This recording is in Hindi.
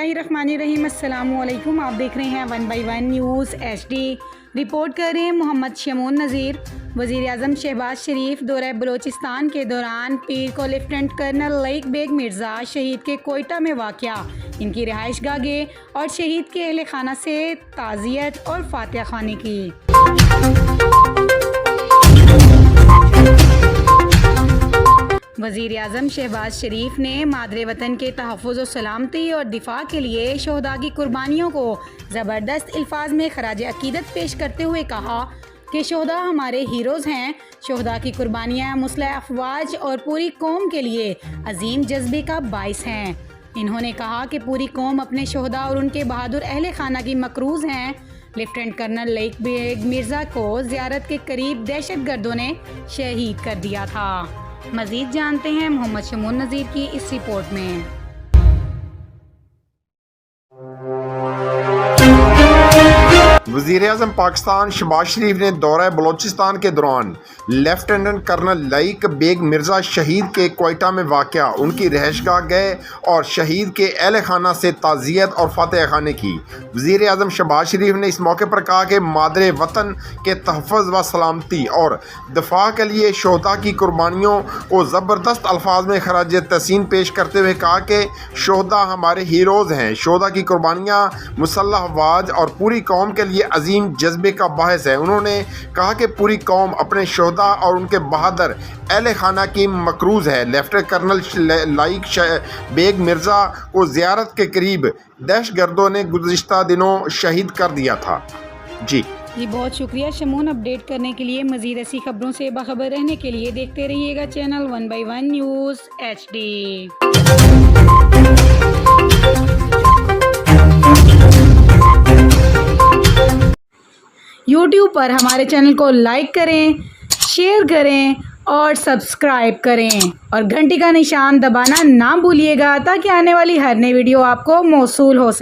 बिस्मिल्लाहिर्रहमानिर्रहीम। अस्सलामुअलैकुम। आप देख रहे हैं 1 बाई 1 न्यूज़ HD। रिपोर्ट कर रहे हैं मोहम्मद शमून नज़ीर। वज़ीर आज़म शहबाज शरीफ दौरा बलोचिस्तान के दौरान पीर को लेफ्टिनेंट कर्नल लईक बेग मिर्ज़ा शहीद के कोयटा में वाक़या इनकी रिहाइश गाह गए और शहीद के अहले खाना से ताज़ियत और फातिहा ख़्वानी की। वज़ीर आज़म शहबाज शरीफ ने मादरे वतन के तहफ़्फ़ुज़ व सलामती और दिफा के लिए शहदा की कुर्बानियों को ज़बरदस्त अल्फाज में खराज अक़ीदत पेश करते हुए कहा कि शहदा हमारे हीरोज़ हैं। शहदा की कुर्बानियाँ मुस्लिह अफ़वाज और पूरी कौम के लिए अजीम जज्बे का बाइस हैं। इन्होंने कहा कि पूरी कौम अपने शहदा और उनके बहादुर अहले खाना की मकरूज़ हैं। लेफ्टिनेंट कर्नल लईक बेग मिर्ज़ा को ज़ियारत के करीब दहशतगर्दों ने शहीद कर दिया था। मज़ीद जानते हैं मोहम्मद शमून नज़ीर की इस रिपोर्ट में। वज़ीर-ए-आज़म पाकिस्तान शहबाज शरीफ ने दौरा बलोचिस्तान के दौरान लेफ्टिनेंट कर्नल लईक बेग मिर्ज़ा शहीद के कोयटा में वाक़या उनकी रिहाइशगाह गए और शहीद के अहले खाना से ताज़ियत और फातिहा ख़्वानी की। वज़ीर-ए-आज़म शहबाज शरीफ ने इस मौके पर कहा कि मादरे वतन के तहफ़्फ़ुज़ व सलामती और दिफा के लिए शहदा की कुर्बानियों को ज़बरदस्त अल्फाज में खराज तहसीन पेश करते हुए कहा कि शहदा हमारे हीरोज़ हैं। शहदा की कुर्बानियाँ मुसल्लह अफ़वाज और पूरी कौम के लिए अजीम जज्बे का बाहिस है। उन्होंने कहा कि पूरी कौम अपने शहदा और उनके बहादुर अहले खाना की मकरूज़ है। लेफ्टिनेंट कर्नल लईक बेग मिर्ज़ा को ज़ियारत के करीब दहशतगर्दों ने गुज़िश्ता दिनों शहीद कर दिया था। जी बहुत शुक्रिया शमून। अपडेट करने के लिए, मज़ीद ऐसी खबरों से बाखबर रहने के लिए देखते रहिएगा channel 1 by 1 news HD। YouTube पर हमारे चैनल को लाइक करें, शेयर करें और सब्सक्राइब करें और घंटी का निशान दबाना ना भूलिएगा ताकि आने वाली हर नई वीडियो आपको मौसूल हो सके।